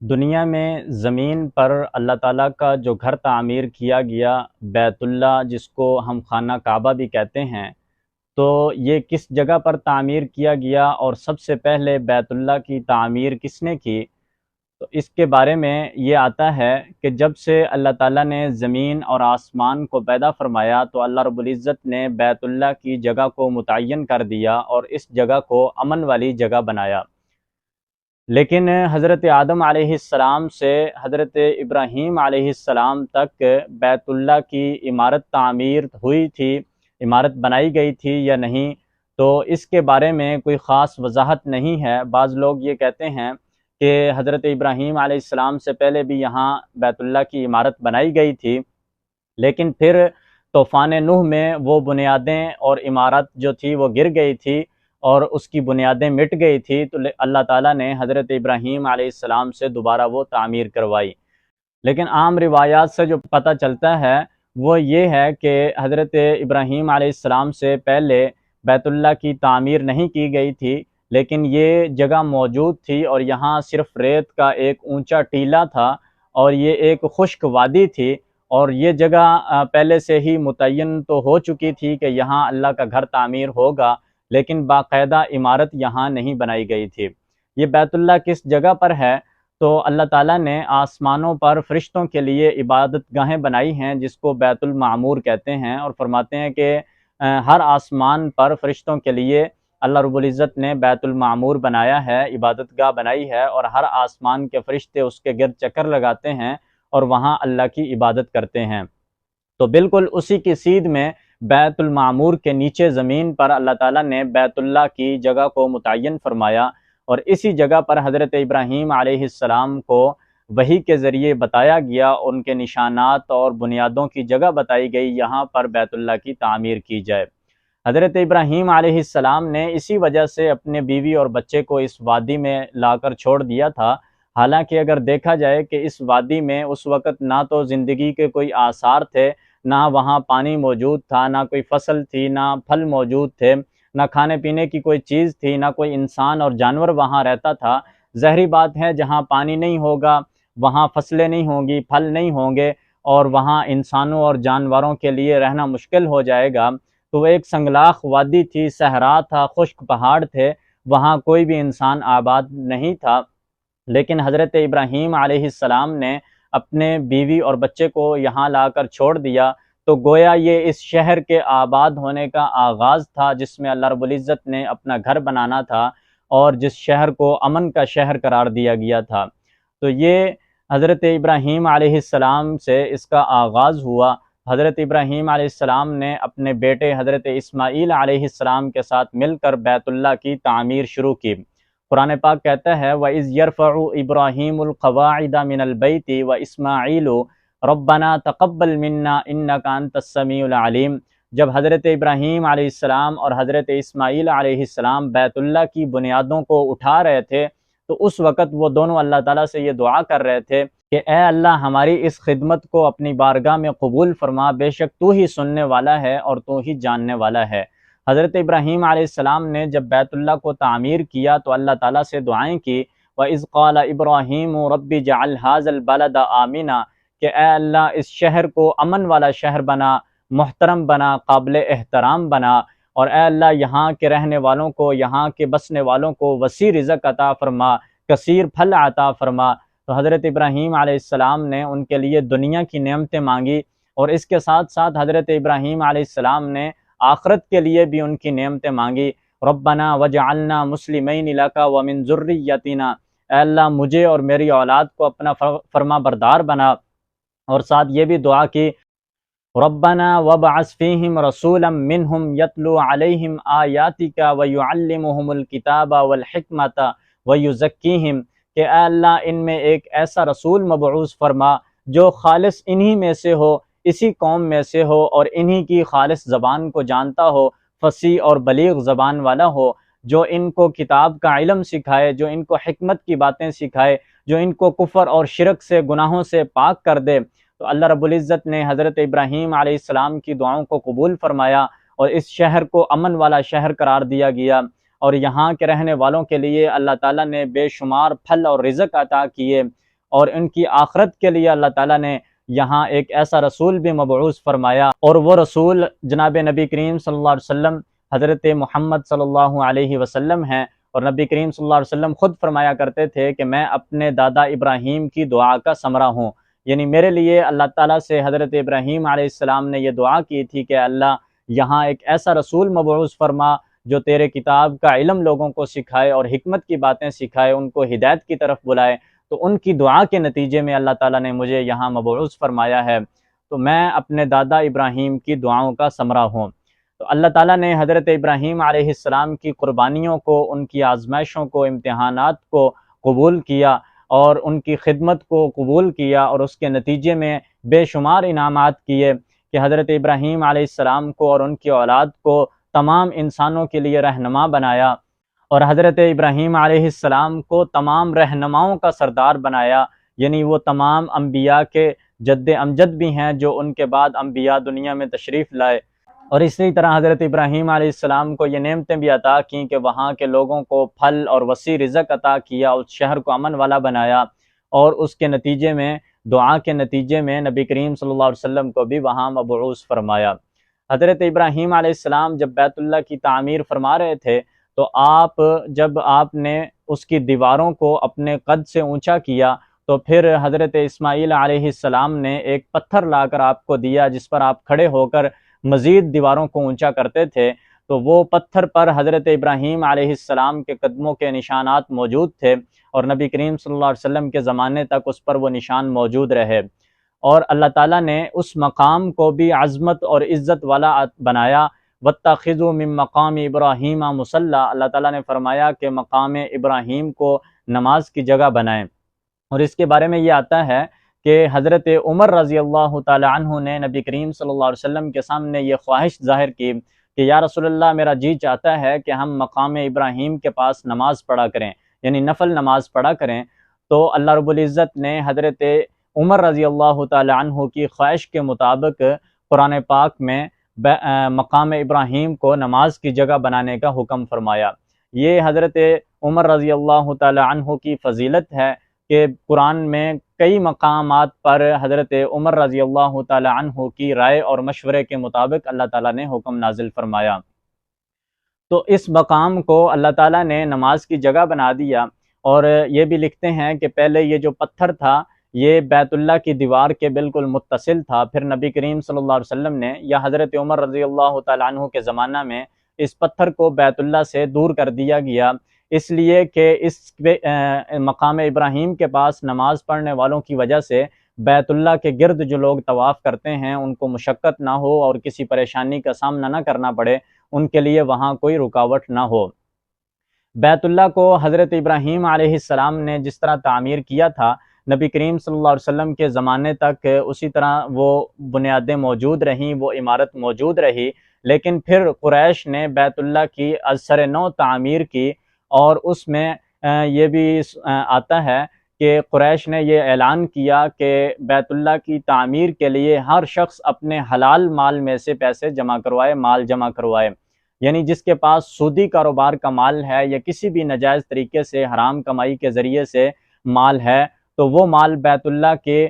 دنیا میں زمین پر اللہ تعالیٰ کا جو گھر تعمیر کیا گیا، بیت اللہ جس کو ہم خانہ کعبہ بھی کہتے ہیں، تو یہ کس جگہ پر تعمیر کیا گیا اور سب سے پہلے بیت اللہ کی تعمیر کس نے کی؟ تو اس کے بارے میں یہ آتا ہے کہ جب سے اللہ تعالیٰ نے زمین اور آسمان کو پیدا فرمایا تو اللہ رب العزت نے بیت اللہ کی جگہ کو متعین کر دیا اور اس جگہ کو امن والی جگہ بنایا۔ لیکن حضرت آدم علیہ السلام سے حضرت ابراہیم علیہ السلام تک بیت اللہ کی عمارت تعمیر ہوئی تھی، عمارت بنائی گئی تھی یا نہیں، تو اس کے بارے میں کوئی خاص وضاحت نہیں ہے۔ بعض لوگ یہ کہتے ہیں کہ حضرت ابراہیم علیہ السلام سے پہلے بھی یہاں بیت اللہ کی عمارت بنائی گئی تھی، لیکن پھر طوفان نوح میں وہ بنیادیں اور عمارت جو تھی وہ گر گئی تھی اور اس کی بنیادیں مٹ گئی تھی، تو اللہ تعالیٰ نے حضرت ابراہیم علیہ السلام سے دوبارہ وہ تعمیر کروائی۔ لیکن عام روایات سے جو پتہ چلتا ہے وہ یہ ہے کہ حضرت ابراہیم علیہ السلام سے پہلے بیت اللہ کی تعمیر نہیں کی گئی تھی، لیکن یہ جگہ موجود تھی اور یہاں صرف ریت کا ایک اونچا ٹیلہ تھا اور یہ ایک خشک وادی تھی، اور یہ جگہ پہلے سے ہی متعین تو ہو چکی تھی کہ یہاں اللہ کا گھر تعمیر ہوگا، لیکن باقاعدہ عمارت یہاں نہیں بنائی گئی تھی۔ یہ بیت اللہ کس جگہ پر ہے؟ تو اللہ تعالیٰ نے آسمانوں پر فرشتوں کے لیے عبادت گاہیں بنائی ہیں جس کو بیت المعمور کہتے ہیں، اور فرماتے ہیں کہ ہر آسمان پر فرشتوں کے لیے اللہ رب العزت نے بیت المعمور بنایا ہے، عبادت گاہ بنائی ہے، اور ہر آسمان کے فرشتے اس کے گرد چکر لگاتے ہیں اور وہاں اللہ کی عبادت کرتے ہیں۔ تو بالکل اسی کی سیدھ میں بیت المعمور کے نیچے زمین پر اللہ تعالیٰ نے بیت اللہ کی جگہ کو متعین فرمایا، اور اسی جگہ پر حضرت ابراہیم علیہ السلام کو وحی کے ذریعے بتایا گیا، ان کے نشانات اور بنیادوں کی جگہ بتائی گئی، یہاں پر بیت اللہ کی تعمیر کی جائے۔ حضرت ابراہیم علیہ السلام نے اسی وجہ سے اپنے بیوی اور بچے کو اس وادی میں لا کر چھوڑ دیا تھا۔ حالانکہ اگر دیکھا جائے کہ اس وادی میں اس وقت نہ تو زندگی کے کوئی آثار تھے، نہ وہاں پانی موجود تھا، نہ کوئی فصل تھی، نہ پھل موجود تھے، نہ کھانے پینے کی کوئی چیز تھی، نہ کوئی انسان اور جانور وہاں رہتا تھا۔ ظاہری بات ہے جہاں پانی نہیں ہوگا وہاں فصلیں نہیں ہوں گی، پھل نہیں ہوں گے، اور وہاں انسانوں اور جانوروں کے لیے رہنا مشکل ہو جائے گا۔ تو وہ ایک سنگلاخ وادی تھی، صحرا تھا، خشک پہاڑ تھے، وہاں کوئی بھی انسان آباد نہیں تھا۔ لیکن حضرت ابراہیم علیہ السلام نے اپنے بیوی اور بچے کو یہاں لا کر چھوڑ دیا، تو گویا یہ اس شہر کے آباد ہونے کا آغاز تھا جس میں اللہ رب العزت نے اپنا گھر بنانا تھا اور جس شہر کو امن کا شہر قرار دیا گیا تھا۔ تو یہ حضرت ابراہیم علیہ السلام سے اس کا آغاز ہوا۔ حضرت ابراہیم علیہ السلام نے اپنے بیٹے حضرت اسماعیل علیہ السلام کے ساتھ مل کر بیت اللہ کی تعمیر شروع کی۔ قرآن پاک کہتا ہے وَإِذْ يَرْفَعُ إِبْرَاهِيمُ الْقَوَاعِدَ مِنَ الْبَيْتِ وَإِسْمَاعِيلُ رَبَّنَا تَقَبَّلْ مِنَّا إِنَّكَ أَنْتَ السَّمِيعُ الْعَلِيمُ۔ جب حضرت ابراہیم علیہ السلام اور حضرت اسماعیل علیہ السلام بیت اللہ کی بنیادوں کو اٹھا رہے تھے، تو اس وقت وہ دونوں اللہ تعالیٰ سے یہ دعا کر رہے تھے کہ اے اللہ ہماری اس خدمت کو اپنی بارگاہ میں قبول فرما، بے شک تو ہی سننے والا ہے اور تو ہی جاننے والا ہے۔ حضرت ابراہیم علیہ السلام نے جب بیت اللہ کو تعمیر کیا تو اللہ تعالیٰ سے دعائیں کی، وَإِذْ قَالَ إِبْرَاهِيمُ رَبِّ اجْعَلْ هَٰذَا الْبَلَدَ آمِنًا، کہ اے اللہ اس شہر کو امن والا شہر بنا، محترم بنا، قابل احترام بنا، اور اے اللہ یہاں کے رہنے والوں کو، یہاں کے بسنے والوں کو وسیع رزق عطا فرما، کثیر پھل عطا فرما۔ تو حضرت ابراہیم علیہ السلام نے ان کے لیے دنیا کی نعمتیں مانگی، اور اس کے ساتھ ساتھ حضرت ابراہیم علیہ السلام نے آخرت کے لیے بھی ان کی نعمتیں مانگی۔ ربنا وجعلنا مسلمین لک ومن ذریتنا، اے اللہ مجھے اور میری اولاد کو اپنا فرما بردار بنا، اور ساتھ یہ بھی دعا کی ربنا وابعث فیہم رسولا منہم یتلو علیہم آیاتک ویعلمہم الکتاب والحکمت ویزکیہم، کہ اے اللہ ان میں ایک ایسا رسول مبعوث فرما جو خالص انہی میں سے ہو، اسی قوم میں سے ہو، اور انہی کی خالص زبان کو جانتا ہو، فصیح اور بلیغ زبان والا ہو، جو ان کو کتاب کا علم سکھائے، جو ان کو حکمت کی باتیں سکھائے، جو ان کو کفر اور شرک سے، گناہوں سے پاک کر دے۔ تو اللہ رب العزت نے حضرت ابراہیم علیہ السلام کی دعاؤں کو قبول فرمایا، اور اس شہر کو امن والا شہر قرار دیا گیا، اور یہاں کے رہنے والوں کے لیے اللہ تعالیٰ نے بے شمار پھل اور رزق عطا کیے۔ اور ان کی آخرت کے لیے اللہ تعالیٰ نے یہاں ایک ایسا رسول بھی مبعوث فرمایا، اور وہ رسول جناب نبی کریم صلی اللہ علیہ وسلم حضرت محمد صلی اللہ علیہ وسلم ہیں۔ اور نبی کریم صلی اللہ علیہ وسلم خود فرمایا کرتے تھے کہ میں اپنے دادا ابراہیم کی دعا کا ثمرہ ہوں، یعنی میرے لیے اللہ تعالیٰ سے حضرت ابراہیم علیہ السلام نے یہ دعا کی تھی کہ اللہ یہاں ایک ایسا رسول مبعوث فرما جو تیرے کتاب کا علم لوگوں کو سکھائے اور حکمت کی باتیں سکھائے، ان کو ہدایت کی طرف بلائے۔ تو ان کی دعا کے نتیجے میں اللہ تعالیٰ نے مجھے یہاں مبعوث فرمایا ہے، تو میں اپنے دادا ابراہیم کی دعاؤں کا ثمرہ ہوں۔ تو اللہ تعالیٰ نے حضرت ابراہیم علیہ السلام کی قربانیوں کو، ان کی آزمائشوں کو، امتحانات کو قبول کیا اور ان کی خدمت کو قبول کیا، اور اس کے نتیجے میں بے شمار انعامات کیے کہ حضرت ابراہیم علیہ السلام کو اور ان کی اولاد کو تمام انسانوں کے لیے رہنما بنایا، اور حضرت ابراہیم علیہ السلام کو تمام رہنماؤں کا سردار بنایا، یعنی وہ تمام انبیاء کے جد امجد بھی ہیں جو ان کے بعد انبیاء دنیا میں تشریف لائے۔ اور اسی طرح حضرت ابراہیم علیہ السلام کو یہ نعمتیں بھی عطا کیں کہ وہاں کے لوگوں کو پھل اور وسیع رزق عطا کیا، اس شہر کو امن والا بنایا، اور اس کے نتیجے میں، دعا کے نتیجے میں، نبی کریم صلی اللہ علیہ وسلم کو بھی وہاں مبعوث فرمایا۔ حضرت ابراہیم علیہ السلام جب بیت اللہ کی تعمیر فرما رہے تھے تو جب آپ نے اس کی دیواروں کو اپنے قد سے اونچا کیا تو پھر حضرت اسماعیل علیہ السلام نے ایک پتھر لا کر آپ کو دیا جس پر آپ کھڑے ہو کر مزید دیواروں کو اونچا کرتے تھے، تو وہ پتھر پر حضرت ابراہیم علیہ السلام کے قدموں کے نشانات موجود تھے، اور نبی کریم صلی اللہ علیہ وسلم کے زمانے تک اس پر وہ نشان موجود رہے، اور اللہ تعالیٰ نے اس مقام کو بھی عظمت اور عزت والا بنایا۔ وَاتَّخِذُوا مِن مَّقَامِ إِبْرَاهِيمَ مُصَلًّى، اللہ تعالیٰ نے فرمایا کہ مقام ابراہیم کو نماز کی جگہ بنائیں۔ اور اس کے بارے میں یہ آتا ہے کہ حضرت عمر رضی اللہ تعالی عنہ نے نبی کریم صلی اللہ علیہ وسلم کے سامنے یہ خواہش ظاہر کی کہ یا رسول اللہ، میرا جی چاہتا ہے کہ ہم مقام ابراہیم کے پاس نماز پڑھا کریں، یعنی نفل نماز پڑھا کریں۔ تو اللہ رب العزت نے حضرت عمر رضی اللہ تعالی عنہ کی خواہش کے مطابق قرآن پاک میں مقام ابراہیم کو نماز کی جگہ بنانے کا حکم فرمایا۔ یہ حضرت عمر رضی اللہ تعالی عنہ کی فضیلت ہے کہ قرآن میں کئی مقامات پر حضرت عمر رضی اللہ تعالی عنہ کی رائے اور مشورے کے مطابق اللہ تعالیٰ نے حکم نازل فرمایا۔ تو اس مقام کو اللہ تعالیٰ نے نماز کی جگہ بنا دیا، اور یہ بھی لکھتے ہیں کہ پہلے یہ جو پتھر تھا یہ بیت اللہ کی دیوار کے بالکل متصل تھا، پھر نبی کریم صلی اللہ علیہ وسلم نے یا حضرت عمر رضی اللہ تعالی عنہ کے زمانہ میں اس پتھر کو بیت اللہ سے دور کر دیا گیا، اس لیے کہ اس مقام ابراہیم کے پاس نماز پڑھنے والوں کی وجہ سے بیت اللہ کے گرد جو لوگ طواف کرتے ہیں ان کو مشقت نہ ہو اور کسی پریشانی کا سامنا نہ کرنا پڑے، ان کے لیے وہاں کوئی رکاوٹ نہ ہو۔ بیت اللہ کو حضرت ابراہیم علیہ السلام نے جس طرح تعمیر کیا تھا، نبی کریم صلی اللہ علیہ وسلم کے زمانے تک اسی طرح وہ بنیادیں موجود رہیں، وہ عمارت موجود رہی، لیکن پھر قریش نے بیت اللہ کی از سر نو تعمیر کی، اور اس میں یہ بھی آتا ہے کہ قریش نے یہ اعلان کیا کہ بیت اللہ کی تعمیر کے لیے ہر شخص اپنے حلال مال میں سے پیسے جمع کروائے، مال جمع کروائے، یعنی جس کے پاس سودی کاروبار کا مال ہے یا کسی بھی ناجائز طریقے سے حرام کمائی کے ذریعے سے مال ہے تو وہ مال بیت اللہ کے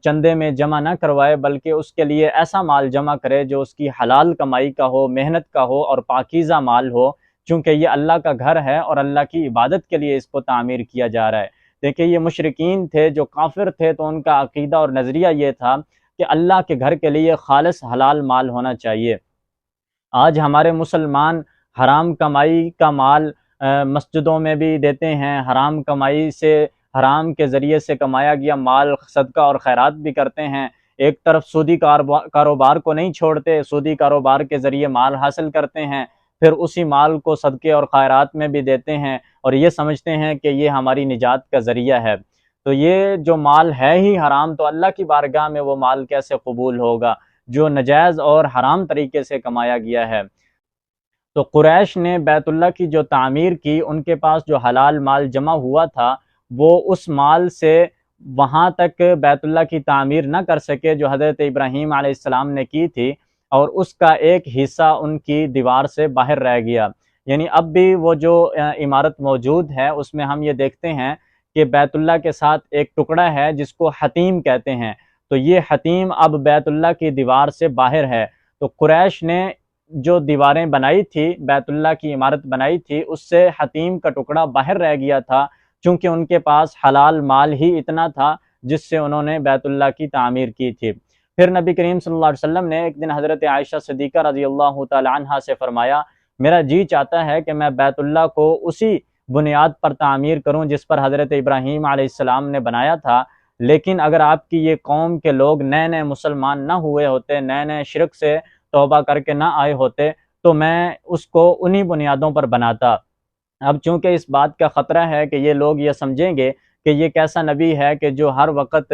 چندے میں جمع نہ کروائے، بلکہ اس کے لیے ایسا مال جمع کرے جو اس کی حلال کمائی کا ہو، محنت کا ہو اور پاکیزہ مال ہو، چونکہ یہ اللہ کا گھر ہے اور اللہ کی عبادت کے لیے اس کو تعمیر کیا جا رہا ہے۔ دیکھیں، یہ مشرکین تھے جو کافر تھے، تو ان کا عقیدہ اور نظریہ یہ تھا کہ اللہ کے گھر کے لیے خالص حلال مال ہونا چاہیے۔ آج ہمارے مسلمان حرام کمائی کا مال مسجدوں میں بھی دیتے ہیں، حرام کمائی سے، حرام کے ذریعے سے کمایا گیا مال صدقہ اور خیرات بھی کرتے ہیں، ایک طرف سودی کاروبار کو نہیں چھوڑتے، سودی کاروبار کے ذریعے مال حاصل کرتے ہیں، پھر اسی مال کو صدقے اور خیرات میں بھی دیتے ہیں، اور یہ سمجھتے ہیں کہ یہ ہماری نجات کا ذریعہ ہے۔ تو یہ جو مال ہے ہی حرام، تو اللہ کی بارگاہ میں وہ مال کیسے قبول ہوگا جو نجائز اور حرام طریقے سے کمایا گیا ہے؟ تو قریش نے بیت اللہ کی جو تعمیر کی، ان کے پاس جو حلال مال جمع ہوا تھا وہ اس مال سے وہاں تک بیت اللہ کی تعمیر نہ کر سکے جو حضرت ابراہیم علیہ السلام نے کی تھی، اور اس کا ایک حصہ ان کی دیوار سے باہر رہ گیا۔ یعنی اب بھی وہ جو عمارت موجود ہے اس میں ہم یہ دیکھتے ہیں کہ بیت اللہ کے ساتھ ایک ٹکڑا ہے جس کو حتیم کہتے ہیں، تو یہ حتیم اب بیت اللہ کی دیوار سے باہر ہے۔ تو قریش نے جو دیواریں بنائی تھی، بیت اللہ کی عمارت بنائی تھی، اس سے حتیم کا ٹکڑا باہر رہ گیا تھا، چونکہ ان کے پاس حلال مال ہی اتنا تھا جس سے انہوں نے بیت اللہ کی تعمیر کی تھی۔ پھر نبی کریم صلی اللہ علیہ وسلم نے ایک دن حضرت عائشہ صدیقہ رضی اللہ تعالی عنہا سے فرمایا، میرا جی چاہتا ہے کہ میں بیت اللہ کو اسی بنیاد پر تعمیر کروں جس پر حضرت ابراہیم علیہ السلام نے بنایا تھا، لیکن اگر آپ کی یہ قوم کے لوگ نئے نئے مسلمان نہ ہوئے ہوتے، نئے نئے شرک سے توبہ کر کے نہ آئے ہوتے، تو میں اس کو انہی بنیادوں پر بناتا۔ اب چونکہ اس بات کا خطرہ ہے کہ یہ لوگ یہ سمجھیں گے کہ یہ کیسا نبی ہے کہ جو ہر وقت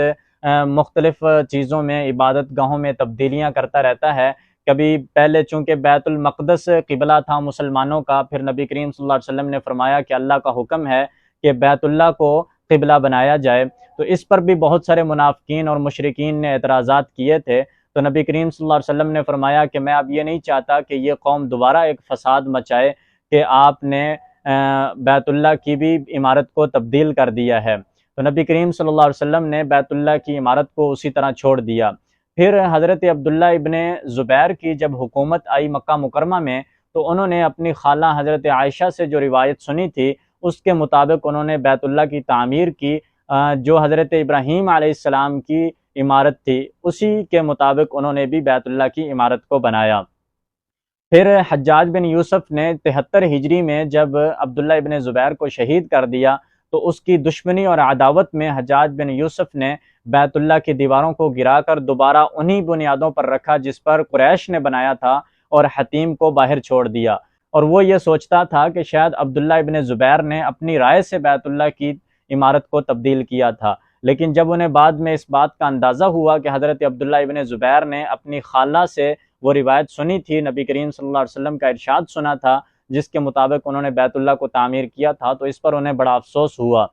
مختلف چیزوں میں، عبادت گاہوں میں تبدیلیاں کرتا رہتا ہے۔ کبھی پہلے چونکہ بیت المقدس قبلہ تھا مسلمانوں کا، پھر نبی کریم صلی اللہ علیہ وسلم نے فرمایا کہ اللہ کا حکم ہے کہ بیت اللہ کو قبلہ بنایا جائے، تو اس پر بھی بہت سارے منافقین اور مشرکین نے اعتراضات کیے تھے۔ تو نبی کریم صلی اللہ علیہ وسلم نے فرمایا کہ میں اب یہ نہیں چاہتا کہ یہ قوم دوبارہ ایک فساد مچائے کہ آپ نے بیت اللہ کی بھی عمارت کو تبدیل کر دیا ہے۔ تو نبی کریم صلی اللہ علیہ وسلم نے بیت اللہ کی عمارت کو اسی طرح چھوڑ دیا۔ پھر حضرت عبداللہ ابن زبیر کی جب حکومت آئی مکہ مکرمہ میں، تو انہوں نے اپنی خالہ حضرت عائشہ سے جو روایت سنی تھی، اس کے مطابق انہوں نے بیت اللہ کی تعمیر کی، جو حضرت ابراہیم علیہ السلام کی عمارت تھی، اسی کے مطابق انہوں نے بھی بیت اللہ کی عمارت کو بنایا۔ پھر حجاج بن یوسف نے 73 ہجری میں جب عبداللہ ابن زبیر کو شہید کر دیا، تو اس کی دشمنی اور عداوت میں حجاج بن یوسف نے بیت اللہ کی دیواروں کو گرا کر دوبارہ انہی بنیادوں پر رکھا جس پر قریش نے بنایا تھا، اور حتیم کو باہر چھوڑ دیا۔ اور وہ یہ سوچتا تھا کہ شاید عبداللہ ابن زبیر نے اپنی رائے سے بیت اللہ کی عمارت کو تبدیل کیا تھا، لیکن جب انہیں بعد میں اس بات کا اندازہ ہوا کہ حضرت عبداللہ ابن زبیر نے اپنی خالہ سے وہ روایت سنی تھی، نبی کریم صلی اللہ علیہ وسلم کا ارشاد سنا تھا جس کے مطابق انہوں نے بیت اللہ کو تعمیر کیا تھا، تو اس پر انہیں بڑا افسوس ہوا۔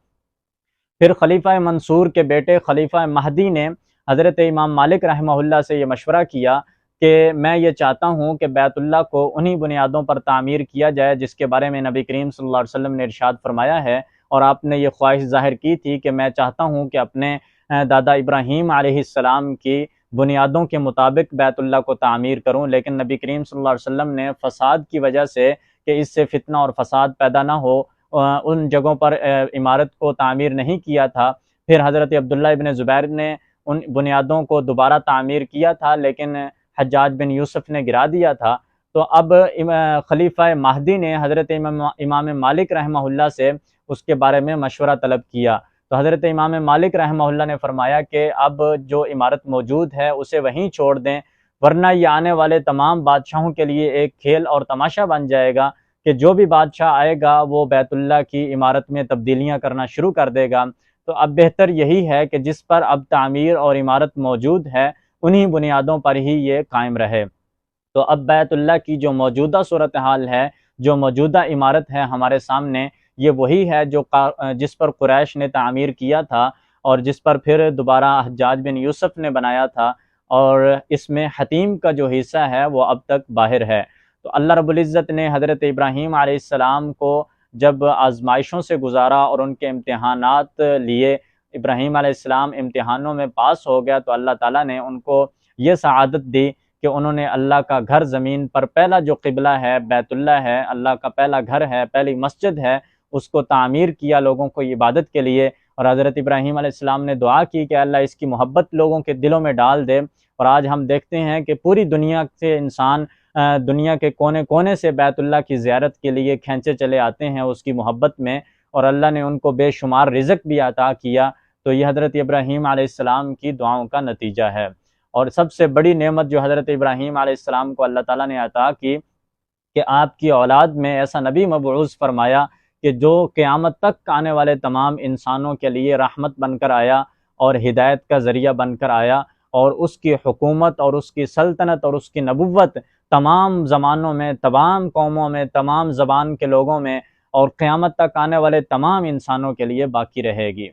پھر خلیفہ منصور کے بیٹے خلیفہ مہدی نے حضرت امام مالک رحمہ اللہ سے یہ مشورہ کیا کہ میں یہ چاہتا ہوں کہ بیت اللہ کو انہی بنیادوں پر تعمیر کیا جائے جس کے بارے میں نبی کریم صلی اللہ علیہ وسلم نے ارشاد فرمایا ہے، اور آپ نے یہ خواہش ظاہر کی تھی کہ میں چاہتا ہوں کہ اپنے دادا ابراہیم علیہ السلام کی بنیادوں کے مطابق بیت اللہ کو تعمیر کروں، لیکن نبی کریم صلی اللہ علیہ وسلم نے فساد کی وجہ سے کہ اس سے فتنہ اور فساد پیدا نہ ہو، ان جگہوں پر عمارت کو تعمیر نہیں کیا تھا۔ پھر حضرت عبداللہ ابن زبیر نے ان بنیادوں کو دوبارہ تعمیر کیا تھا، لیکن حجاج بن یوسف نے گرا دیا تھا۔ تو اب خلیفہ مہدی نے حضرت امام مالک رحمہ اللہ سے اس کے بارے میں مشورہ طلب کیا، تو حضرت امام مالک رحمہ اللہ نے فرمایا کہ اب جو عمارت موجود ہے اسے وہیں چھوڑ دیں، ورنہ یہ آنے والے تمام بادشاہوں کے لیے ایک کھیل اور تماشا بن جائے گا کہ جو بھی بادشاہ آئے گا وہ بیت اللہ کی عمارت میں تبدیلیاں کرنا شروع کر دے گا۔ تو اب بہتر یہی ہے کہ جس پر اب تعمیر اور عمارت موجود ہے انہی بنیادوں پر ہی یہ قائم رہے۔ تو اب بیت اللہ کی جو موجودہ صورتحال ہے، جو موجودہ عمارت ہے ہمارے سامنے، یہ وہی ہے جس پر قریش نے تعمیر کیا تھا، اور جس پر پھر دوبارہ حجاج بن یوسف نے بنایا تھا، اور اس میں حتیم کا جو حصہ ہے وہ اب تک باہر ہے۔ تو اللہ رب العزت نے حضرت ابراہیم علیہ السلام کو جب آزمائشوں سے گزارا اور ان کے امتحانات لیے، ابراہیم علیہ السلام امتحانوں میں پاس ہو گیا، تو اللہ تعالیٰ نے ان کو یہ سعادت دی کہ انہوں نے اللہ کا گھر زمین پر پہلا جو قبلہ ہے بیت اللہ ہے، اللہ کا پہلا گھر ہے، پہلی مسجد ہے، اس کو تعمیر کیا لوگوں کو عبادت کے لیے۔ اور حضرت ابراہیم علیہ السلام نے دعا کی کہ اللہ اس کی محبت لوگوں کے دلوں میں ڈال دے، اور آج ہم دیکھتے ہیں کہ پوری دنیا سے انسان دنیا کے کونے کونے سے بیت اللہ کی زیارت کے لیے کھینچے چلے آتے ہیں اس کی محبت میں، اور اللہ نے ان کو بے شمار رزق بھی عطا کیا۔ تو یہ حضرت ابراہیم علیہ السلام کی دعاؤں کا نتیجہ ہے۔ اور سب سے بڑی نعمت جو حضرت ابراہیم علیہ السلام کو اللہ تعالیٰ نے عطا کی کہ آپ کی اولاد میں ایسا نبی مبعوث فرمایا کہ جو قیامت تک آنے والے تمام انسانوں کے لیے رحمت بن کر آیا اور ہدایت کا ذریعہ بن کر آیا، اور اس کی حکومت اور اس کی سلطنت اور اس کی نبوت تمام زمانوں میں، تمام قوموں میں، تمام زبان کے لوگوں میں، اور قیامت تک آنے والے تمام انسانوں کے لیے باقی رہے گی۔